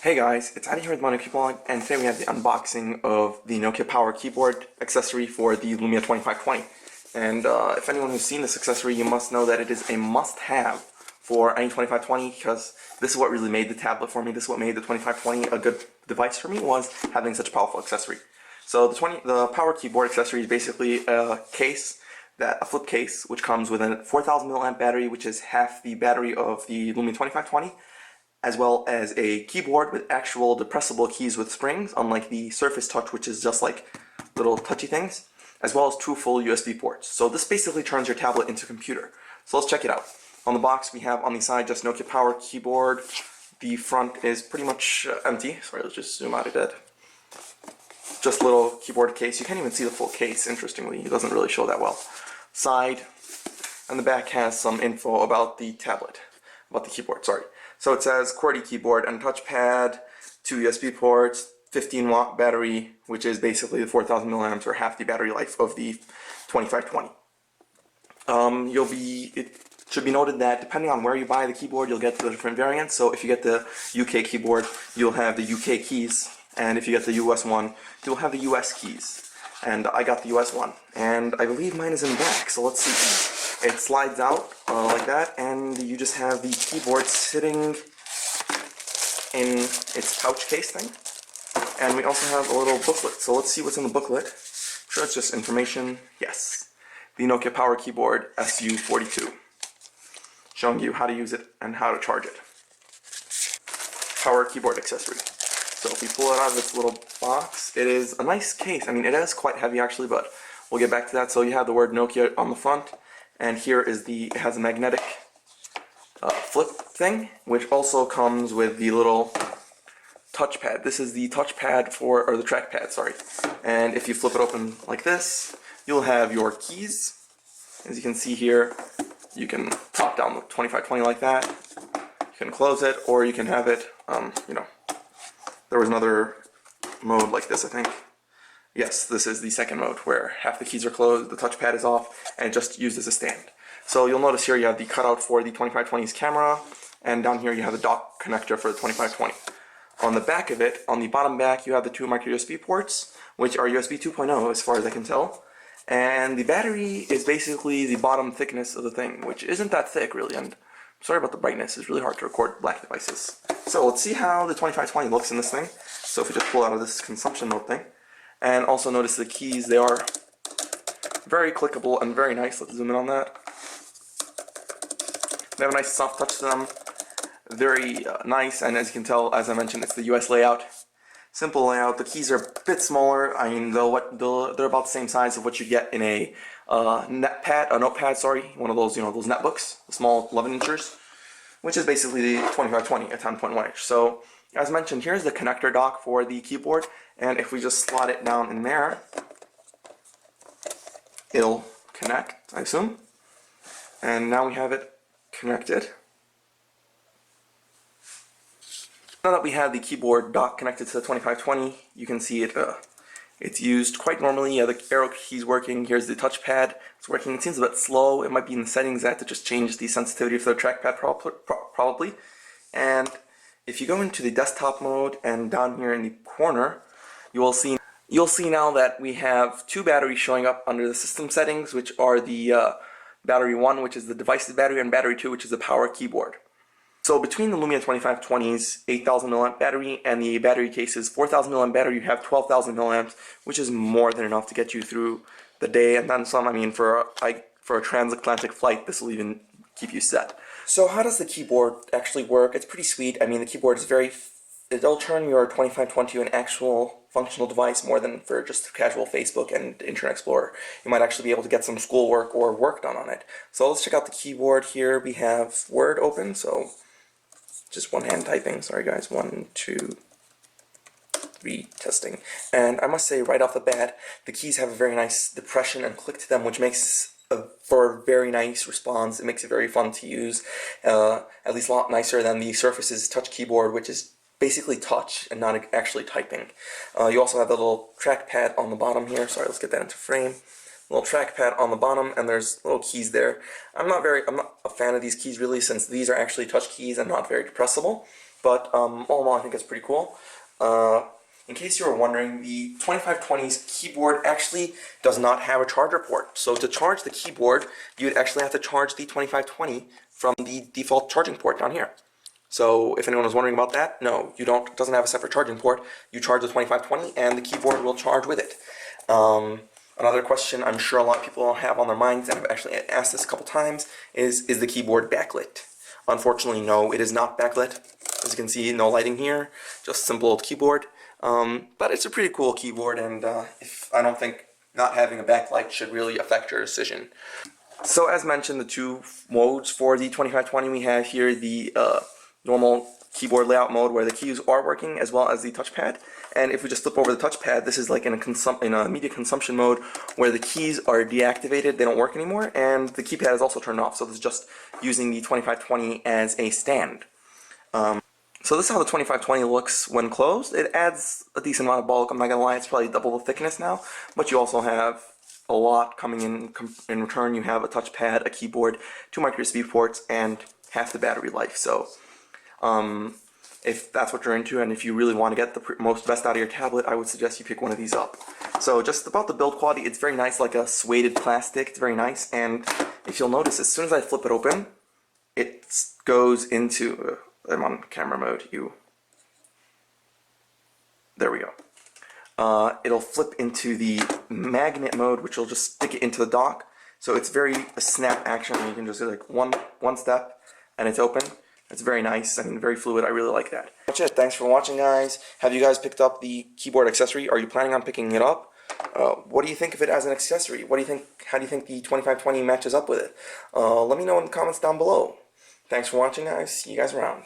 Hey guys, it's Addy here with MyNokiaBlog, and today we have the unboxing of the Nokia Power Keyboard accessory for the Lumia 2520. And if anyone who's seen this accessory, you must know that it is a must-have for any 2520, because this is what really made the tablet for me. This is what made the 2520 a good device for me, was having such a powerful accessory. So the Power Keyboard accessory is basically a flip case, which comes with a 4000 milliamp battery, which is half the battery of the Lumia 2520. As well as a keyboard with actual depressible keys with springs, unlike the Surface Touch, which is just like little touchy things, as well as two full USB ports. So this basically turns your tablet into a computer. So let's check it out. On the box we have on the side just Nokia Power Keyboard. The front is pretty much empty. Sorry, let's just zoom out a bit. Just a little keyboard case. You can't even see the full case, interestingly. It doesn't really show that well. Side, and the back has some info about the tablet. About the keyboard, sorry. So it says QWERTY keyboard and touchpad, 2 USB ports, 15-watt battery, which is basically the 4000 milliamps or half the battery life of the 2520. It should be noted that depending on where you buy the keyboard, you'll get the different variants. So if you get the UK keyboard, you'll have the UK keys, and if you get the US one, you'll have the US keys. And I got the US one, and I believe mine is in the back. So let's see. It slides out like that, and you just have the keyboard sitting in its pouch case thing. And we also have a little booklet. So let's see what's in the booklet. I'm sure it's just information. Yes, the Nokia Power Keyboard SU42, showing you how to use it and how to charge it. Power keyboard accessory. So if we pull it out of its little box, it is a nice case. I mean, it is quite heavy actually, but we'll get back to that. So you have the word Nokia on the front. And here is it has a magnetic flip thing, which also comes with the little touchpad. This is the touchpad or the trackpad, sorry. And if you flip it open like this, you'll have your keys. As you can see here, you can pop down the 2520 like that. You can close it, or you can have it, there was another mode like this, I think. Yes, this is the second mode where half the keys are closed, the touchpad is off, and just used as a stand. So you'll notice here you have the cutout for the 2520's camera, and down here you have the dock connector for the 2520. On the back of it, on the bottom back, you have the two micro USB ports, which are USB 2.0 as far as I can tell. And the battery is basically the bottom thickness of the thing, which isn't that thick really, and sorry about the brightness, it's really hard to record black devices. So let's see how the 2520 looks in this thing. So if we just pull out of this consumption mode thing. And also notice the keys, they are very clickable and very nice. Let's zoom in on that. They have a nice soft touch to them. Very nice, and as you can tell, as I mentioned, it's the US layout. Simple layout. The keys are a bit smaller. I mean, they're about the same size of what you get in a notepad, one of those, those netbooks, the small 11-inchers, which is basically the 2520, a 10.1 inch. So, as mentioned, here's the connector dock for the keyboard, and if we just slot it down in there, it'll connect, I assume. And now we have it connected. Now that we have the keyboard dock connected to the 2520, you can see it's used quite normally. Yeah, the arrow key's working. Here's the touchpad. It's working. It seems a bit slow. It might be in the settings. I have to just change the sensitivity for the trackpad probably. And if you go into the desktop mode and down here in the corner, you'll see now that we have two batteries showing up under the system settings, which are the battery 1, which is the device's battery, and battery 2, which is the power keyboard. So between the Lumia 2520's 8000 milliamp battery and the battery case's 4000 milliamp battery, you have 12,000 milliamps, which is more than enough to get you through the day and then some. I mean, for a transatlantic flight, this will even keep you set. So how does the keyboard actually work? It's pretty sweet. I mean, the keyboard is it'll turn your 2520 an actual functional device more than for just casual Facebook and Internet Explorer. You might actually be able to get some schoolwork or work done on it. So let's check out the keyboard here. We have Word open, so just one hand typing. Sorry guys, 1, 2, 3, testing. And I must say right off the bat, the keys have a very nice depression and click to them, which makes for a very nice response. It makes it very fun to use, at least a lot nicer than the Surface's touch keyboard, which is basically touch and not actually typing. You also have the little trackpad on the bottom here. Sorry, let's get that into frame. Little trackpad on the bottom, and there's little keys there. I'm not a fan of these keys really, since these are actually touch keys and not very depressible. but all in all, I think it's pretty cool. In case you were wondering, the 2520's keyboard actually does not have a charger port. So to charge the keyboard, you'd actually have to charge the 2520 from the default charging port down here. So if anyone was wondering about that, no, you don't. It doesn't have a separate charging port. You charge the 2520 and the keyboard will charge with it. Another question I'm sure a lot of people have on their minds, and I've actually asked this a couple times, is the keyboard backlit? Unfortunately, no, it is not backlit. As you can see, no lighting here, just simple old keyboard. But it's a pretty cool keyboard, and I don't think not having a backlight should really affect your decision. So as mentioned, the two modes for the 2520, we have here the normal keyboard layout mode where the keys are working, as well as the touchpad. And if we just flip over the touchpad, this is like in a media consumption mode where the keys are deactivated, they don't work anymore, and the keypad is also turned off. So this is just using the 2520 as a stand. So this is how the 2520 looks when closed. It adds a decent amount of bulk. I'm not gonna lie, it's probably double the thickness now, but you also have a lot coming in return. You have a touchpad, a keyboard, 2 micro USB ports, and half the battery life. So if that's what you're into, and if you really want to get the best out of your tablet, I would suggest you pick one of these up. So just about the build quality, it's very nice, like a suede plastic. It's very nice, and if you'll notice, as soon as I flip it open, it goes into, I'm on camera mode, there we go. It'll flip into the magnet mode, which will just stick it into the dock. So it's very a snap action, and you can just do like one step, and it's open. It's very nice. I mean, very fluid. I really like that. That's it. Thanks for watching, guys. Have you guys picked up the keyboard accessory? Are you planning on picking it up? What do you think of it as an accessory? What do you think? How do you think the 2520 matches up with it? Let me know in the comments down below. Thanks for watching, guys. See you guys around.